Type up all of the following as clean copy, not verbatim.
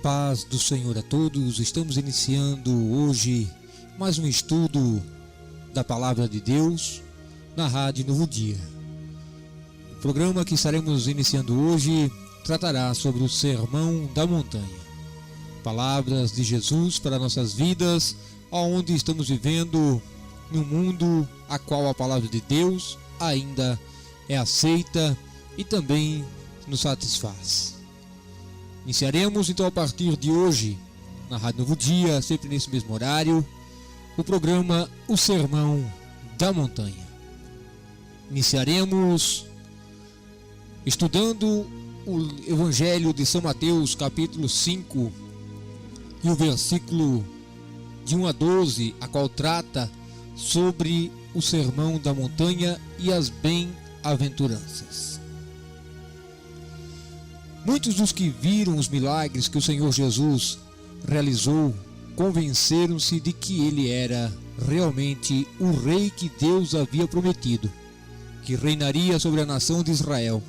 paz do Senhor a todos. Estamos iniciando hoje mais um estudo da Palavra de Deus na Rádio Novo Dia. O programa que estaremos iniciando hoje tratará sobre o Sermão da Montanha. Palavras de Jesus para nossas vidas, onde estamos vivendo num mundo a qual a Palavra de Deus ainda é aceita e também nos satisfaz. Iniciaremos então a partir de hoje, na Rádio Novo Dia, sempre nesse mesmo horário, o programa O Sermão da Montanha. Iniciaremos estudando o Evangelho de São Mateus, capítulo 5, e o versículo de 1 a 12, a qual trata sobre o Sermão da Montanha e as bem-aventuranças. Muitos dos que viram os milagres que o Senhor Jesus realizou convenceram-se de que ele era realmente o rei que Deus havia prometido, que reinaria sobre a nação de Israel.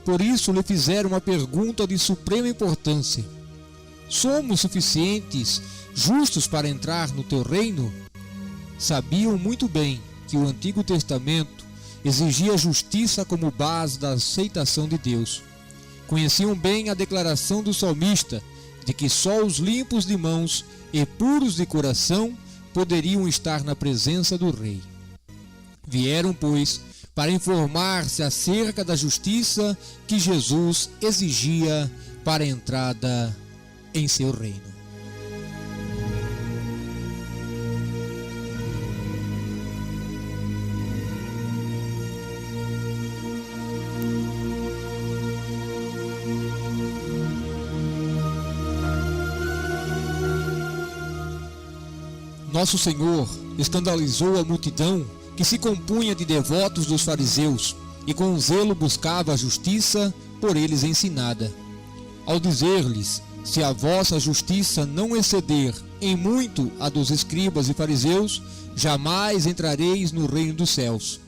Por isso lhe fizeram uma pergunta de suprema importância: somos suficientes, justos para entrar no teu reino? Sabiam muito bem que o Antigo Testamento exigia justiça como base da aceitação de Deus. Conheciam bem a declaração do salmista de que só os limpos de mãos e puros de coração poderiam estar na presença do rei. Vieram, pois, para informar-se acerca da justiça que Jesus exigia para a entrada em seu reino. Nosso Senhor escandalizou a multidão que se compunha de devotos dos fariseus e com zelo buscava a justiça por eles ensinada. Ao dizer-lhes: se a vossa justiça não exceder em muito a dos escribas e fariseus, jamais entrareis no reino dos céus.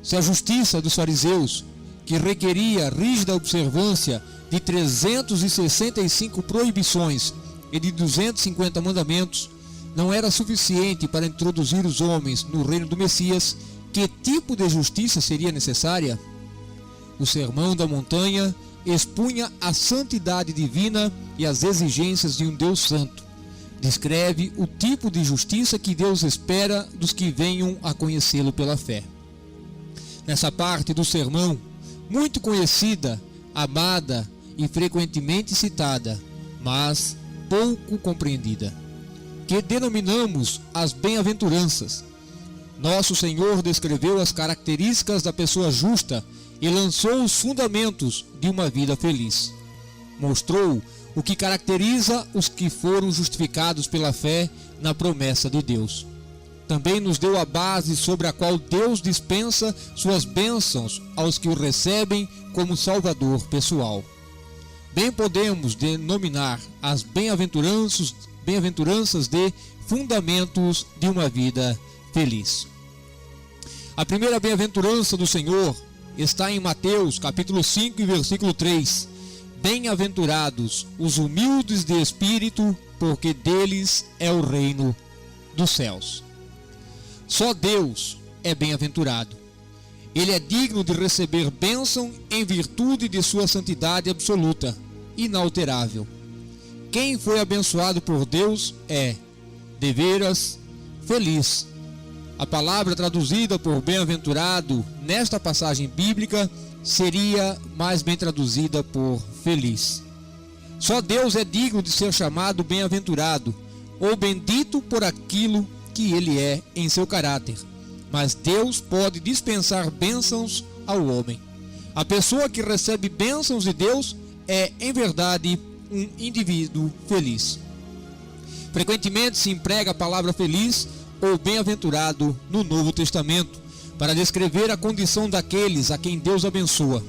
Se a justiça dos fariseus, que requeria rígida observância de 365 proibições e de 250 mandamentos, não era suficiente para introduzir os homens no reino do Messias, que tipo de justiça seria necessária? O Sermão da Montanha expunha a santidade divina e as exigências de um Deus santo. Descreve o tipo de justiça que Deus espera dos que venham a conhecê-lo pela fé. Nessa parte do sermão, muito conhecida, amada e frequentemente citada, mas pouco compreendida, que denominamos as bem-aventuranças. Nosso Senhor descreveu as características da pessoa justa e lançou os fundamentos de uma vida feliz. Mostrou o que caracteriza os que foram justificados pela fé na promessa de Deus. Também nos deu a base sobre a qual Deus dispensa suas bênçãos aos que o recebem como Salvador pessoal. Bem podemos denominar as bem-aventuranças de fundamentos de uma vida feliz. A primeira bem-aventurança do Senhor está em Mateus, capítulo 5, versículo 3. Bem-aventurados os humildes de espírito, porque deles é o reino dos céus. Só Deus é bem-aventurado. Ele é digno de receber bênção em virtude de sua santidade absoluta, inalterável. Quem foi abençoado por Deus é, deveras, feliz. A palavra traduzida por bem-aventurado nesta passagem bíblica seria mais bem traduzida por feliz. Só Deus é digno de ser chamado bem-aventurado ou bendito por aquilo que ele é em seu caráter. Mas Deus pode dispensar bênçãos ao homem. A pessoa que recebe bênçãos de Deus é, em verdade, um indivíduo feliz. Frequentemente se emprega a palavra feliz ou bem-aventurado no Novo Testamento para descrever a condição daqueles a quem Deus abençoa.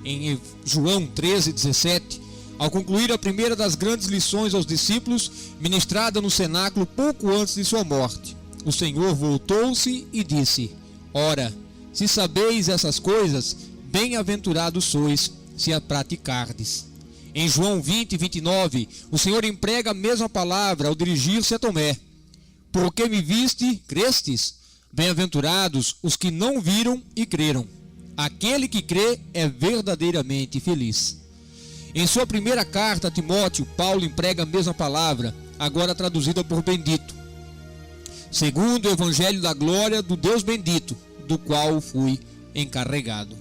Em João 13:17, ao concluir a primeira das grandes lições aos discípulos, ministrada no cenáculo pouco antes de sua morte, o Senhor voltou-se e disse: ora, se sabeis essas coisas, bem-aventurados sois se a praticardes. Em João 20, 29, o Senhor emprega a mesma palavra ao dirigir-se a Tomé. Porque me viste, crestes? Bem-aventurados os que não viram e creram. Aquele que crê é verdadeiramente feliz. Em sua primeira carta a Timóteo, Paulo emprega a mesma palavra, agora traduzida por bendito. Segundo o evangelho da glória do Deus bendito, do qual fui encarregado.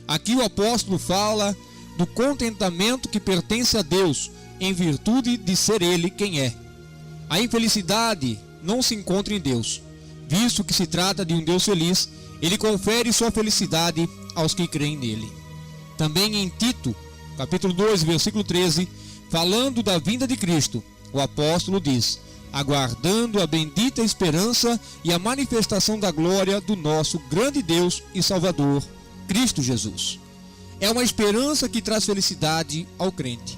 Aqui o apóstolo fala do contentamento que pertence a Deus, em virtude de ser Ele quem é. A infelicidade não se encontra em Deus. Visto que se trata de um Deus feliz, Ele confere sua felicidade aos que creem nele. Também em Tito, capítulo 2, versículo 13, falando da vinda de Cristo, o apóstolo diz: aguardando a bendita esperança e a manifestação da glória do nosso grande Deus e Salvador, Cristo Jesus. É uma esperança que traz felicidade ao crente.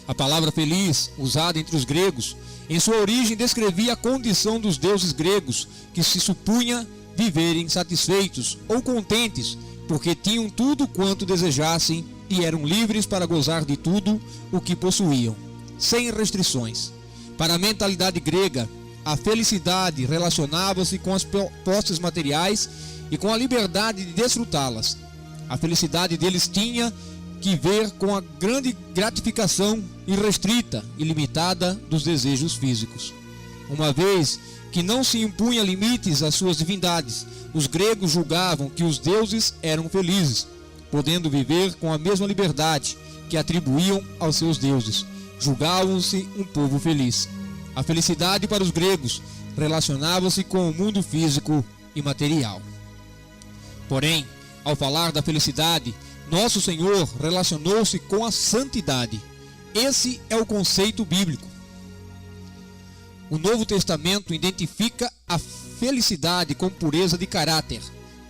A palavra feliz, usada entre os gregos, em sua origem descrevia a condição dos deuses gregos, que se supunha viverem satisfeitos ou contentes, porque tinham tudo quanto desejassem e eram livres para gozar de tudo o que possuíam, sem restrições. Para a mentalidade grega, a felicidade relacionava-se com as posses materiais e com a liberdade de desfrutá-las. A felicidade deles tinha que ver com a grande gratificação irrestrita e limitada dos desejos físicos. Uma vez que não se impunha limites às suas divindades, os gregos julgavam que os deuses eram felizes, podendo viver com a mesma liberdade que atribuíam aos seus deuses. Julgavam-se um povo feliz. A felicidade para os gregos relacionava-se com o mundo físico e material. Porém, ao falar da felicidade, nosso Senhor relacionou-se com a santidade. Esse é o conceito bíblico. O Novo Testamento identifica a felicidade com pureza de caráter.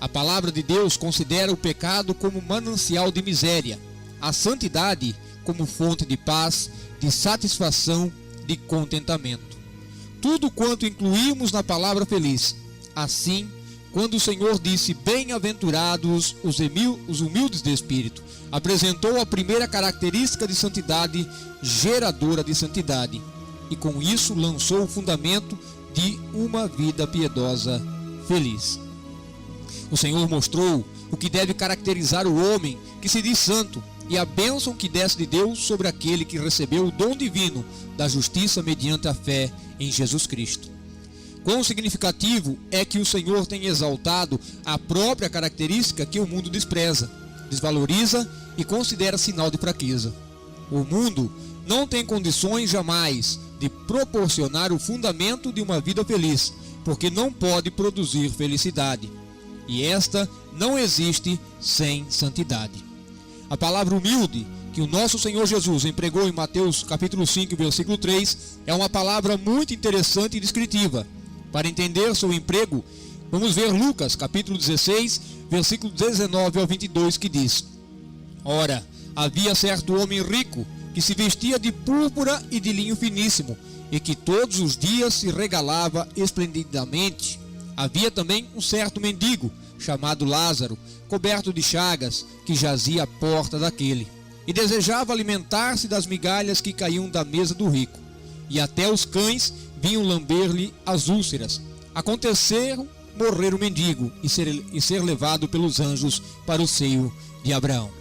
A palavra de Deus considera o pecado como manancial de miséria, a santidade como fonte de paz, de satisfação, de contentamento. Tudo quanto incluímos na palavra feliz. Assim, quando o Senhor disse: bem-aventurados os humildes de espírito, apresentou a primeira característica de santidade, geradora de santidade, e com isso lançou o fundamento de uma vida piedosa feliz. O Senhor mostrou o que deve caracterizar o homem que se diz santo e a bênção que desce de Deus sobre aquele que recebeu o dom divino da justiça mediante a fé em Jesus Cristo. Quão significativo é que o Senhor tem exaltado a própria característica que o mundo despreza, desvaloriza e considera sinal de fraqueza. O mundo não tem condições jamais de proporcionar o fundamento de uma vida feliz, porque não pode produzir felicidade. E esta não existe sem santidade. A palavra humilde que o nosso Senhor Jesus empregou em Mateus capítulo 5, versículo 3, é uma palavra muito interessante e descritiva. Para entender seu emprego, vamos ver Lucas capítulo 16, versículo 19 ao 22, que diz: ora, havia certo homem rico, que se vestia de púrpura e de linho finíssimo, e que todos os dias se regalava esplendidamente. Havia também um certo mendigo, chamado Lázaro, coberto de chagas, que jazia à porta daquele, e desejava alimentar-se das migalhas que caíam da mesa do rico, e até os cães vinham lamber-lhe as úlceras. Aconteceu morrer o mendigo e ser levado pelos anjos para o seio de Abraão.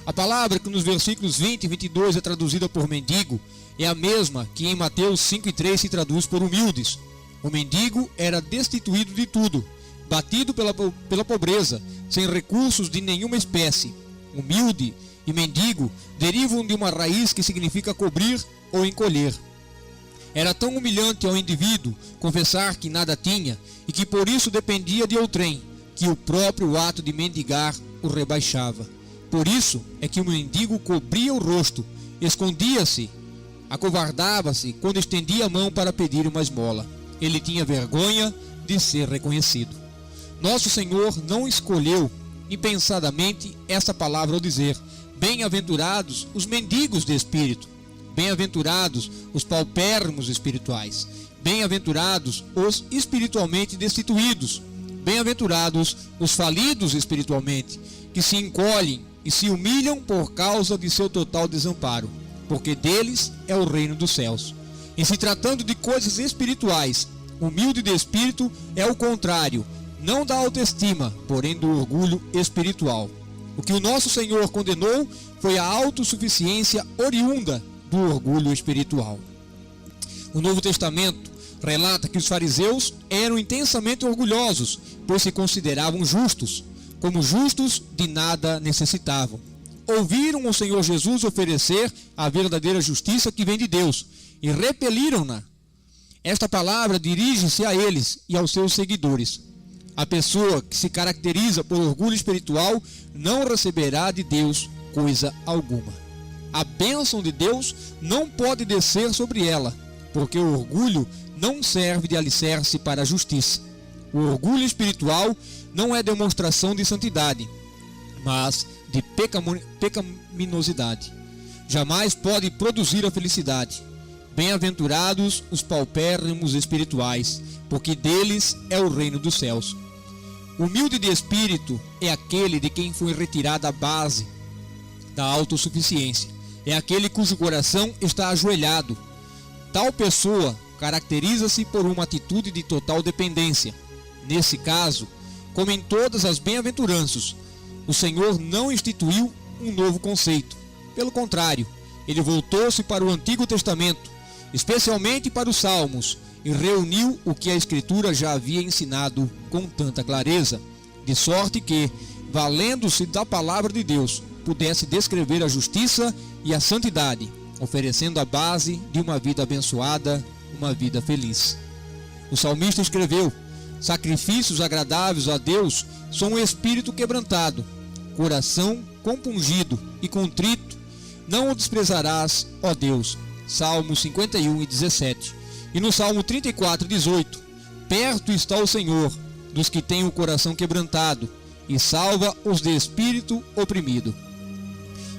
A palavra que nos versículos 20 e 22 é traduzida por mendigo é a mesma que em Mateus 5 e 3 se traduz por humildes. O mendigo era destituído de tudo, batido pela pobreza, sem recursos de nenhuma espécie. Humilde e mendigo derivam de uma raiz que significa cobrir ou encolher. Era tão humilhante ao indivíduo confessar que nada tinha e que por isso dependia de outrem, que o próprio ato de mendigar o rebaixava. Por isso é que o mendigo cobria o rosto, escondia-se, acovardava-se quando estendia a mão para pedir uma esmola. Ele tinha vergonha de ser reconhecido. Nosso Senhor não escolheu impensadamente essa palavra ao dizer: bem-aventurados os mendigos de espírito, bem-aventurados os paupérrimos espirituais, bem-aventurados os espiritualmente destituídos, bem-aventurados os falidos espiritualmente, que se encolhem e se humilham por causa de seu total desamparo, porque deles é o reino dos céus. Em se tratando de coisas espirituais, humilde de espírito é o contrário, não da autoestima, porém do orgulho espiritual. O que o nosso Senhor condenou foi a autossuficiência oriunda do orgulho espiritual. O Novo Testamento relata que os fariseus eram intensamente orgulhosos, pois se consideravam justos. Como justos, de nada necessitavam. Ouviram o Senhor Jesus oferecer a verdadeira justiça que vem de Deus e repeliram-na. Esta palavra dirige-se a eles e aos seus seguidores. A pessoa que se caracteriza por orgulho espiritual não receberá de Deus coisa alguma. A bênção de Deus não pode descer sobre ela, porque o orgulho não serve de alicerce para a justiça. O orgulho espiritual não é demonstração de santidade, mas de pecaminosidade. Jamais pode produzir a felicidade. Bem-aventurados os paupérrimos espirituais, porque deles é o reino dos céus. Humilde de espírito é aquele de quem foi retirada a base da autossuficiência. É aquele cujo coração está ajoelhado. Tal pessoa caracteriza-se por uma atitude de total dependência. Nesse caso, como em todas as bem-aventuranças, o Senhor não instituiu um novo conceito. Pelo contrário, ele voltou-se para o Antigo Testamento, especialmente para os Salmos, e reuniu o que a Escritura já havia ensinado com tanta clareza, de sorte que, valendo-se da palavra de Deus, pudesse descrever a justiça e a santidade, oferecendo a base de uma vida abençoada, uma vida feliz. O salmista escreveu: sacrifícios agradáveis a Deus são um espírito quebrantado, coração compungido e contrito, não o desprezarás, ó Deus. Salmo 51:17. E no Salmo 34:18, perto está o Senhor dos que têm o coração quebrantado e salva os de espírito oprimido.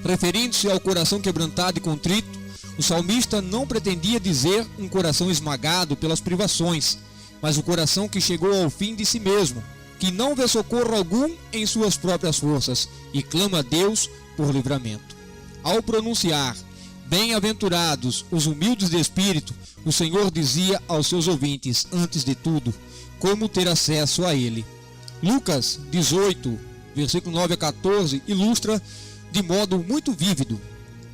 Referindo-se ao coração quebrantado e contrito, o salmista não pretendia dizer um coração esmagado pelas privações, mas o coração que chegou ao fim de si mesmo, que não vê socorro algum em suas próprias forças e clama a Deus por livramento. Ao pronunciar: bem-aventurados os humildes de espírito, o Senhor dizia aos seus ouvintes, antes de tudo, como ter acesso a Ele. Lucas 18, versículo 9 a 14, ilustra de modo muito vívido.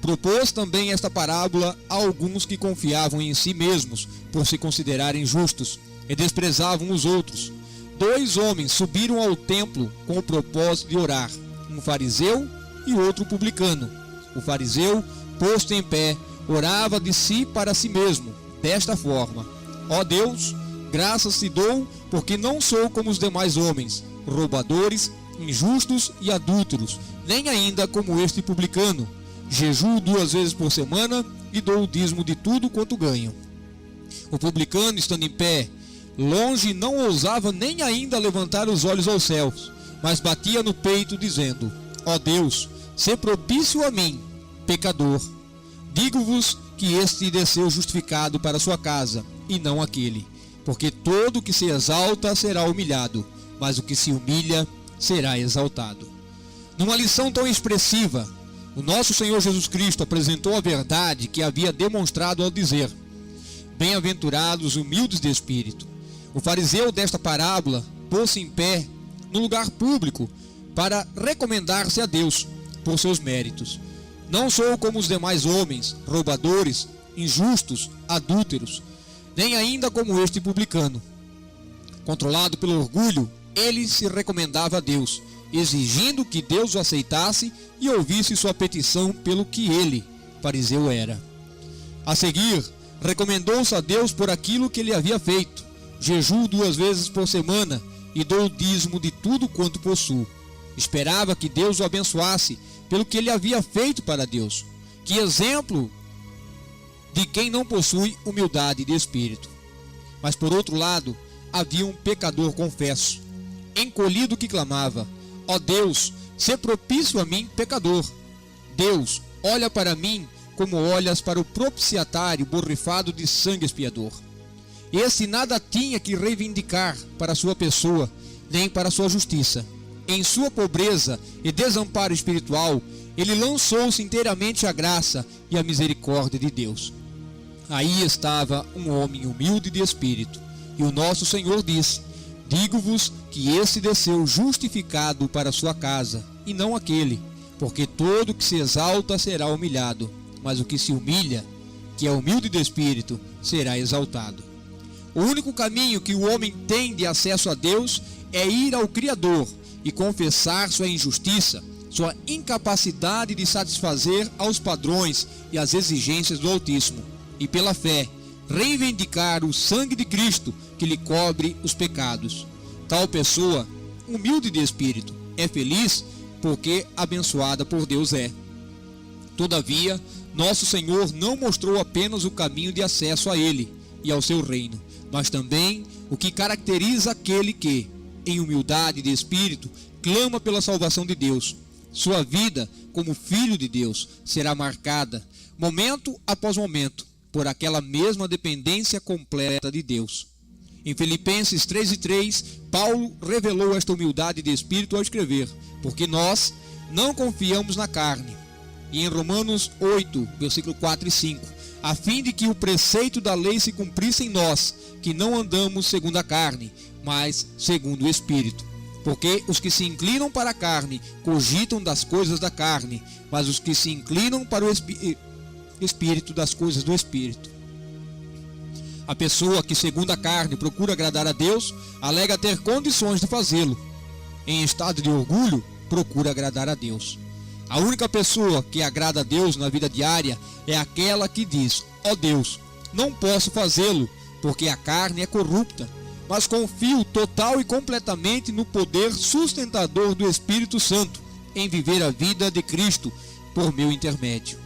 Propôs também esta parábola a alguns que confiavam em si mesmos, por se considerarem justos, e desprezavam os outros. 2 homens subiram ao templo com o propósito de orar, um fariseu e outro publicano. O fariseu, posto em pé, orava de si para si mesmo, desta forma: ó Deus, graças te dou, porque não sou como os demais homens, roubadores, injustos e adúlteros, nem ainda como este publicano. Jejuo 2 vezes por semana e dou o dízimo de tudo quanto ganho. O publicano, estando em pé, longe, não ousava nem ainda levantar os olhos aos céus, mas batia no peito, dizendo: ó Deus, sê propício a mim, pecador. Digo-vos que este desceu justificado para sua casa, e não aquele. Porque todo o que se exalta será humilhado, mas o que se humilha será exaltado. Numa lição tão expressiva, o nosso Senhor Jesus Cristo apresentou a verdade que havia demonstrado ao dizer: bem-aventurados os humildes de espírito. O fariseu desta parábola pôs-se em pé no lugar público para recomendar-se a Deus por seus méritos. Não sou como os demais homens, roubadores, injustos, adúlteros, nem ainda como este publicano. Controlado pelo orgulho, ele se recomendava a Deus, exigindo que Deus o aceitasse e ouvisse sua petição pelo que ele, fariseu, era. A seguir, recomendou-se a Deus por aquilo que ele havia feito: jejuo 2 vezes por semana e dou o dízimo de tudo quanto possuo. Esperava que Deus o abençoasse pelo que ele havia feito para Deus. Que exemplo de quem não possui humildade de espírito. Mas por outro lado, havia um pecador confesso, encolhido, que clamava: ó Deus, sê propício a mim, pecador. Deus, olha para mim como olhas para o propiciatário borrifado de sangue expiador. Esse nada tinha que reivindicar para sua pessoa, nem para sua justiça. em sua pobreza e desamparo espiritual, ele lançou-se inteiramente à graça e à misericórdia de Deus. Aí estava um homem humilde de espírito, e o nosso Senhor disse: digo-vos que esse desceu justificado para sua casa, e não aquele, porque todo que se exalta será humilhado, mas o que se humilha, que é humilde de espírito, será exaltado. O único caminho que o homem tem de acesso a Deus é ir ao Criador e confessar sua injustiça, sua incapacidade de satisfazer aos padrões e às exigências do Altíssimo, e pela fé, reivindicar o sangue de Cristo que lhe cobre os pecados. Tal pessoa, humilde de espírito, é feliz porque abençoada por Deus é. Todavia, nosso Senhor não mostrou apenas o caminho de acesso a Ele e ao seu reino, mas também o que caracteriza aquele que, em humildade de espírito, clama pela salvação de Deus. Sua vida, como filho de Deus, será marcada, momento após momento, por aquela mesma dependência completa de Deus. Em Filipenses 3:3, Paulo revelou esta humildade de espírito ao escrever: porque nós não confiamos na carne. E em Romanos 8, versículo 4 e 5, a fim de que o preceito da lei se cumprisse em nós, que não andamos segundo a carne, mas segundo o Espírito. Porque os que se inclinam para a carne cogitam das coisas da carne, mas os que se inclinam para o Espírito das coisas do Espírito. A pessoa que, segundo a carne, procura agradar a Deus, alega ter condições de fazê-lo. Em estado de orgulho, procura agradar a Deus. A única pessoa que agrada a Deus na vida diária é aquela que diz: ó Deus, não posso fazê-lo, porque a carne é corrupta, mas confio total e completamente no poder sustentador do Espírito Santo, em viver a vida de Cristo por meu intermédio.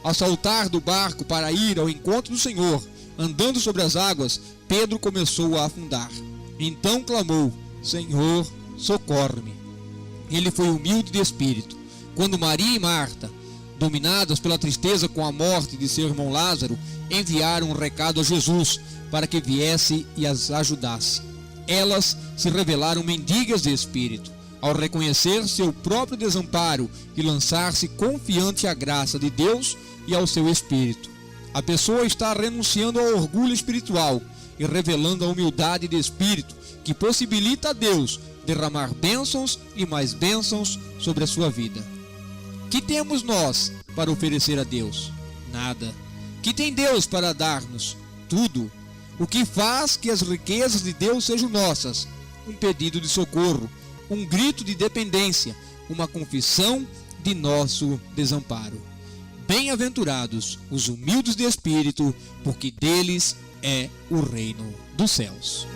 Ao saltar do barco para ir ao encontro do Senhor, andando sobre as águas, Pedro começou a afundar. Então clamou: Senhor, socorre-me. Ele foi humilde de espírito. Quando Maria e Marta, dominadas pela tristeza com a morte de seu irmão Lázaro, enviaram um recado a Jesus para que viesse e as ajudasse, elas se revelaram mendigas de espírito, ao reconhecer seu próprio desamparo e lançar-se confiante à graça de Deus e ao seu Espírito. A pessoa está renunciando ao orgulho espiritual e revelando a humildade de espírito que possibilita a Deus derramar bênçãos e mais bênçãos sobre a sua vida. Que temos nós para oferecer a Deus? Nada. Que tem Deus para dar-nos? Tudo. O que faz que as riquezas de Deus sejam nossas? Um pedido de socorro, um grito de dependência, uma confissão de nosso desamparo. Bem-aventurados os humildes de espírito, porque deles é o reino dos céus.